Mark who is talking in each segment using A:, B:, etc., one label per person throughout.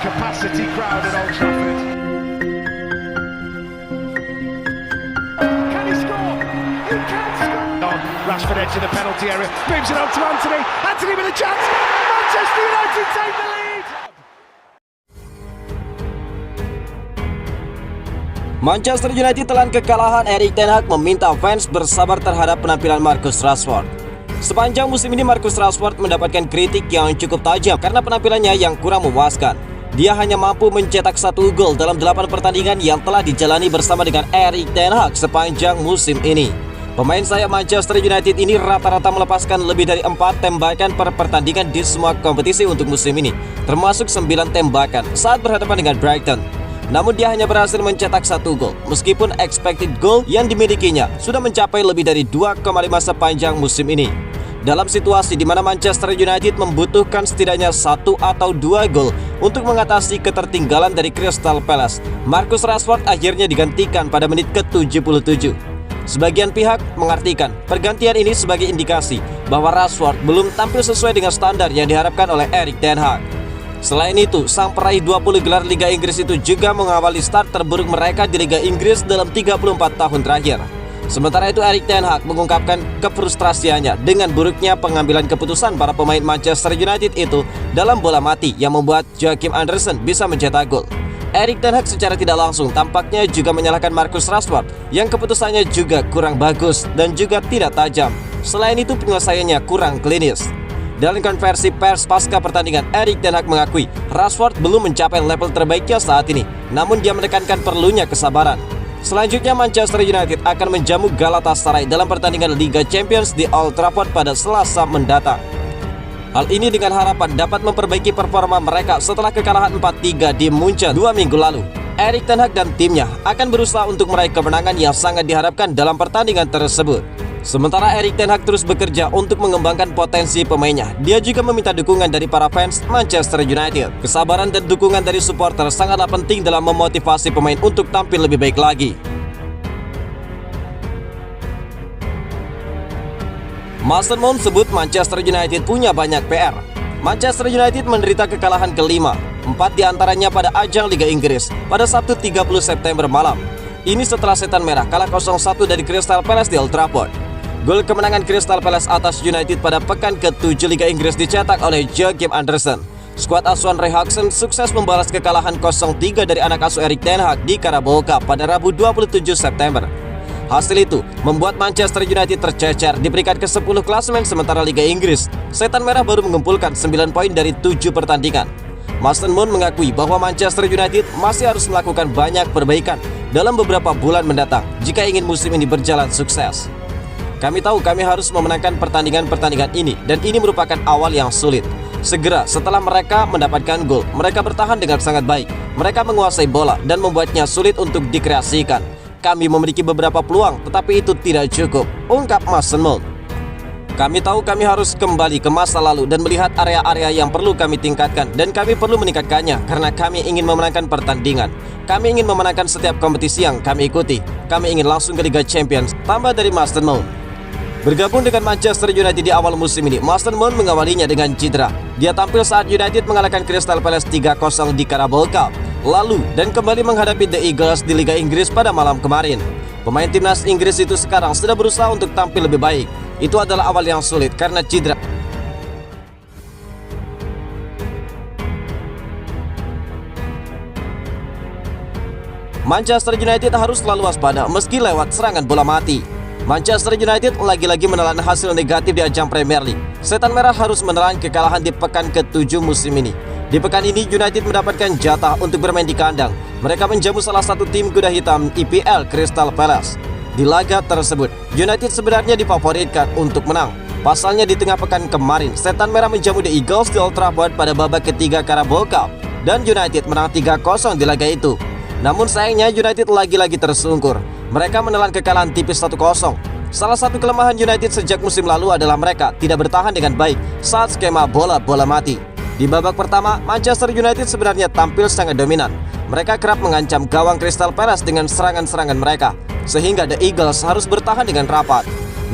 A: capacity crowd at Old Trafford. Can he score? He can score! On Rashford edge of the penalty area, moves it on to Anthony. Anthony with a chance. Manchester United take the lead.
B: Manchester United telan kekalahan. Erik ten Hag meminta fans bersabar terhadap penampilan Marcus Rashford. Sepanjang musim ini Marcus Rashford mendapatkan kritik yang cukup tajam karena penampilannya yang kurang memuaskan. Dia hanya mampu mencetak 1 gol dalam 8 pertandingan yang telah dijalani bersama dengan Erik ten Hag sepanjang musim ini. Pemain sayap Manchester United ini rata-rata melepaskan lebih dari 4 tembakan per pertandingan di semua kompetisi untuk musim ini, termasuk 9 tembakan saat berhadapan dengan Brighton. Namun dia hanya berhasil mencetak 1 gol, meskipun expected goal yang dimilikinya sudah mencapai lebih dari 2,5 sepanjang musim ini. Dalam situasi di mana Manchester United membutuhkan setidaknya 1 atau 2 gol untuk mengatasi ketertinggalan dari Crystal Palace, Marcus Rashford akhirnya digantikan pada menit ke-77. Sebagian pihak mengartikan pergantian ini sebagai indikasi bahwa Rashford belum tampil sesuai dengan standar yang diharapkan oleh Erik ten Hag. Selain itu, sang peraih 20 gelar Liga Inggris itu juga mengawali start terburuk mereka di Liga Inggris dalam 34 tahun terakhir. Sementara itu, Erik ten Hag mengungkapkan kefrustrasiannya dengan buruknya pengambilan keputusan para pemain Manchester United itu dalam bola mati yang membuat Joachim Andersen bisa mencetak gol. Erik ten Hag secara tidak langsung tampaknya juga menyalahkan Marcus Rashford yang keputusannya juga kurang bagus dan juga tidak tajam. Selain itu, penyelesaiannya kurang klinis. Dalam konversi pers pasca pertandingan, Erik ten Hag mengakui Rashford belum mencapai level terbaiknya saat ini, namun dia menekankan perlunya kesabaran. Selanjutnya, Manchester United akan menjamu Galatasaray dalam pertandingan Liga Champions di Old Trafford pada Selasa mendatang. Hal ini dengan harapan dapat memperbaiki performa mereka setelah kekalahan 4-3 di Munchen 2 minggu lalu. Erik ten Hag dan timnya akan berusaha untuk meraih kemenangan yang sangat diharapkan dalam pertandingan tersebut. Sementara Erik ten Hag terus bekerja untuk mengembangkan potensi pemainnya, dia juga meminta dukungan dari para fans Manchester United. Kesabaran dan dukungan dari supporter sangatlah penting dalam memotivasi pemain untuk tampil lebih baik lagi. Mason Mount sebut Manchester United punya banyak PR. Manchester United menderita kekalahan kelima, 4 diantaranya pada ajang Liga Inggris pada Sabtu 30 September malam. Ini setelah Setan Merah kalah 0-1 dari Crystal Palace di Old Trafford. Gol kemenangan Crystal Palace atas United pada pekan ke-7 Liga Inggris dicetak oleh Joachim Andersen. Skuad asuhan Roy Hodgson sukses membalas kekalahan 0-3 dari anak asuh Erik ten Hag di Carabao Cup pada Rabu 27 September. Hasil itu membuat Manchester United tercecer di peringkat ke-10 klasemen sementara Liga Inggris. Setan Merah baru mengumpulkan 9 poin dari 7 pertandingan. Mason Mount mengakui bahwa Manchester United masih harus melakukan banyak perbaikan dalam beberapa bulan mendatang jika ingin musim ini berjalan sukses. Kami tahu kami harus memenangkan pertandingan-pertandingan ini dan ini merupakan awal yang sulit. Segera setelah mereka mendapatkan gol, mereka bertahan dengan sangat baik. Mereka menguasai bola dan membuatnya sulit untuk dikreasikan. Kami memiliki beberapa peluang, tetapi itu tidak cukup, ungkap Mason Mount. Kami tahu kami harus kembali ke masa lalu dan melihat area-area yang perlu kami tingkatkan dan kami perlu meningkatkannya karena kami ingin memenangkan pertandingan. Kami ingin memenangkan setiap kompetisi yang kami ikuti. Kami ingin langsung ke Liga Champions, tambah dari Mason Mount. Bergabung dengan Manchester United di awal musim ini, Mason Mount mengawalinya dengan cedera. Dia tampil saat United mengalahkan Crystal Palace 3-0 di Carabao Cup lalu dan kembali menghadapi The Eagles di Liga Inggris pada malam kemarin. Pemain timnas Inggris itu sekarang sudah berusaha untuk tampil lebih baik. Itu adalah awal yang sulit karena cedera. Manchester United harus selalu waspada meski lewat serangan bola mati. Manchester United lagi-lagi menelan hasil negatif di ajang Premier League. Setan Merah harus menelan kekalahan di pekan ke-7 musim ini. Di pekan ini United mendapatkan jatah untuk bermain di kandang. Mereka menjamu salah satu tim kuda hitam IPL, Crystal Palace. Di laga tersebut, United sebenarnya difavoritkan untuk menang. Pasalnya di tengah pekan kemarin, Setan Merah menjamu The Eagles di Old Trafford pada babak ketiga Carabao Cup dan United menang 3-0 di laga itu. Namun sayangnya United lagi-lagi tersungkur. Mereka menelan kekalahan tipis 1-0. Salah satu kelemahan United sejak musim lalu adalah mereka tidak bertahan dengan baik saat skema bola-bola mati. Di babak pertama, Manchester United sebenarnya tampil sangat dominan. Mereka kerap mengancam gawang Crystal Palace dengan serangan-serangan mereka, sehingga The Eagles harus bertahan dengan rapat.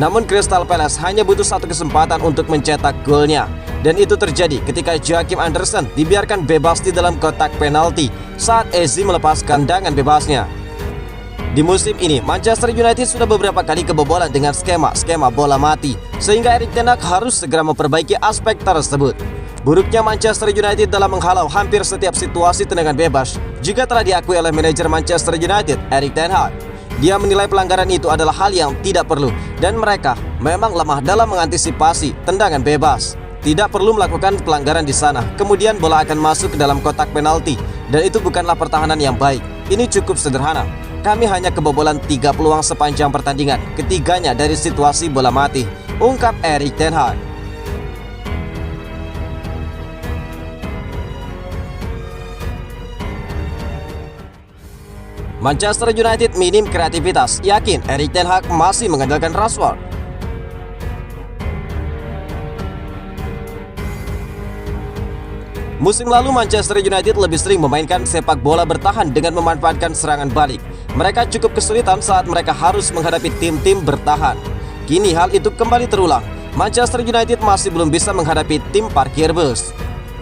B: Namun Crystal Palace hanya butuh satu kesempatan untuk mencetak golnya. Dan itu terjadi ketika Joachim Andersen dibiarkan bebas di dalam kotak penalti saat Eze melepaskan tendangan bebasnya. Di musim ini, Manchester United sudah beberapa kali kebobolan dengan skema bola mati, sehingga Erik ten Hag harus segera memperbaiki aspek tersebut. Buruknya Manchester United dalam menghalau hampir setiap situasi tendangan bebas juga telah diakui oleh manajer Manchester United, Erik ten Hag. Dia menilai pelanggaran itu adalah hal yang tidak perlu dan mereka memang lemah dalam mengantisipasi tendangan bebas. Tidak perlu melakukan pelanggaran di sana, kemudian bola akan masuk ke dalam kotak penalti dan itu bukanlah pertahanan yang baik. Ini cukup sederhana. Kami hanya kebobolan 3 peluang sepanjang pertandingan, ketiganya dari situasi bola mati, ungkap Erik ten Hag. Manchester United minim kreativitas, yakin Erik ten Hag masih mengandalkan Rashford. Musim lalu Manchester United lebih sering memainkan sepak bola bertahan dengan memanfaatkan serangan balik. Mereka cukup kesulitan saat mereka harus menghadapi tim-tim bertahan. Kini hal itu kembali terulang. Manchester United masih belum bisa menghadapi tim parkir bus.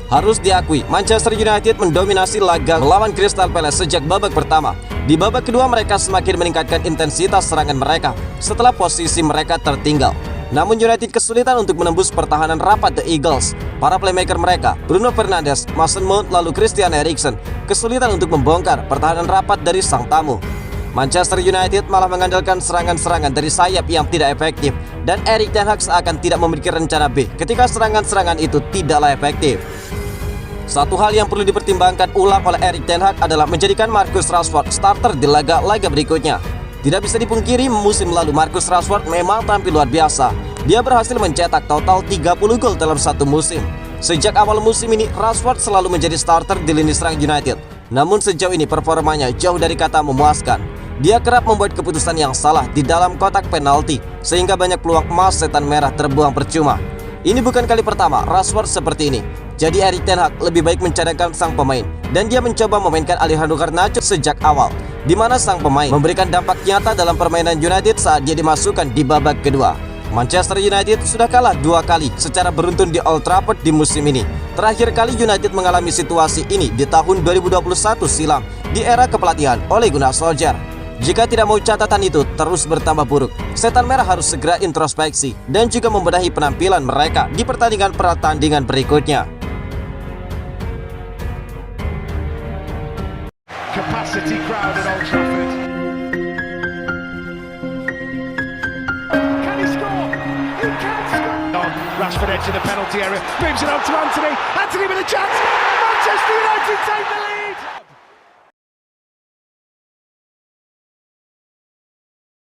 B: Harus diakui, Manchester United mendominasi laga melawan Crystal Palace sejak babak pertama. Di babak kedua mereka semakin meningkatkan intensitas serangan mereka setelah posisi mereka tertinggal. Namun United kesulitan untuk menembus pertahanan rapat The Eagles. Para playmaker mereka, Bruno Fernandes, Mason Mount, lalu Christian Eriksen, kesulitan untuk membongkar pertahanan rapat dari sang tamu. Manchester United malah mengandalkan serangan-serangan dari sayap yang tidak efektif dan Erik ten Hag seakan tidak memiliki rencana B ketika serangan-serangan itu tidaklah efektif. Satu hal yang perlu dipertimbangkan ulang oleh Erik ten Hag adalah menjadikan Marcus Rashford starter di laga-laga berikutnya. Tidak bisa dipungkiri musim lalu Marcus Rashford memang tampil luar biasa. Dia berhasil mencetak total 30 gol dalam satu musim. Sejak awal musim ini Rashford selalu menjadi starter di lini serang United. Namun sejauh ini performanya jauh dari kata memuaskan. Dia kerap membuat keputusan yang salah di dalam kotak penalti sehingga banyak peluang emas setan merah terbuang percuma. Ini bukan kali pertama Rashford seperti ini. Jadi Erik ten Hag lebih baik mencadangkan sang pemain dan dia mencoba memainkan Alejandro Garnacho sejak awal, di mana sang pemain memberikan dampak nyata dalam permainan United saat dia dimasukkan di babak kedua. Manchester United sudah kalah 2 kali secara beruntun di Old Trafford di musim ini. Terakhir kali United mengalami situasi ini di tahun 2021 silam di era kepelatihan Ole Gunnar Solskjaer. Jika tidak mau catatan itu terus bertambah buruk, setan merah harus segera introspeksi dan juga membenahi penampilan mereka di pertandingan berikutnya.
A: Capacity crowd at Old Trafford. Can he score? He can score! Rashford edge of the penalty area, moves it on to Anthony. Anthony with a chance. Manchester United take the lead.